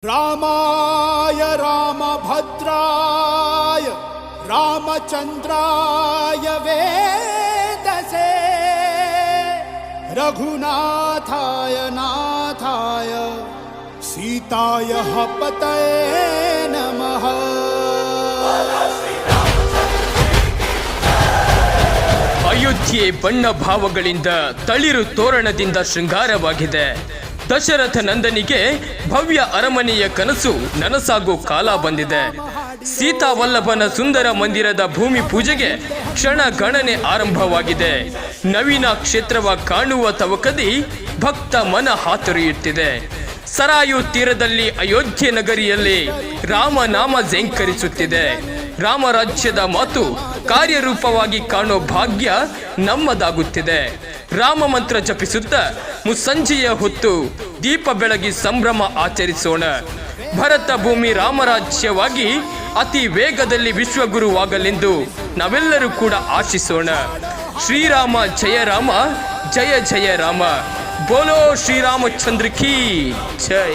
रामाय रामभद्राय रामचंद्राय वेदसे रघुनाथाय नाथाय सीताय पतये नमः। ಅಯೋಧ್ಯೆ ಬಣ್ಣ ಭಾವಗಳಿಂದ ತಳಿರು ತೋರಣದಿಂದ ಶೃಂಗಾರವಾಗಿದೆ. ದಶರಥ ನಂದನಿಗೆ ಭವ್ಯ ಅರಮನೆಯ ಕನಸು ನನಸಾಗೋ ಕಾಲ ಬಂದಿದೆ. ಸೀತಾವಲ್ಲಭನ ಸುಂದರ ಮಂದಿರದ ಭೂಮಿ ಪೂಜೆಗೆ ಕ್ಷಣ ಗಣನೆ ಆರಂಭವಾಗಿದೆ. ನವೀನ ಕ್ಷೇತ್ರವ ಕಾಣುವ ತವಕದಿ ಭಕ್ತ ಮನ ಹಾತೊರೆಯುತ್ತಿದೆ. ಸರಾಯು ತೀರದಲ್ಲಿ ಅಯೋಧ್ಯೆ ನಗರಿಯಲ್ಲಿ ರಾಮನಾಮ ಝೇಂಕರಿಸುತ್ತಿದೆ. ರಾಮರಾಜ್ಯದ ಮಾತು ಕಾರ್ಯರೂಪವಾಗಿ ಕಾಣೋ ಭಾಗ್ಯ ನಮ್ಮದಾಗುತ್ತಿದೆ. ರಾಮ ಮಂತ್ರ ಜಪಿಸುತ್ತಾ ಮುಸ್ಸಂಜೆಯ ಹೊತ್ತು ದೀಪ ಬೆಳಗಿ ಸಂಭ್ರಮ ಆಚರಿಸೋಣ. ಭರತ ಭೂಮಿ ರಾಮರಾಜ್ಯವಾಗಿ ಅತಿ ವೇಗದಲ್ಲಿ ವಿಶ್ವಗುರುವಾಗಲೆಂದು ನಾವೆಲ್ಲರೂ ಕೂಡ ಆಶಿಸೋಣ. ಶ್ರೀರಾಮ ಜಯ ರಾಮ, ಜಯ ಜಯ ರಾಮ. ಬೋಲೋ ಶ್ರೀರಾಮಚಂದ್ರ ಕೀ ಜೈ.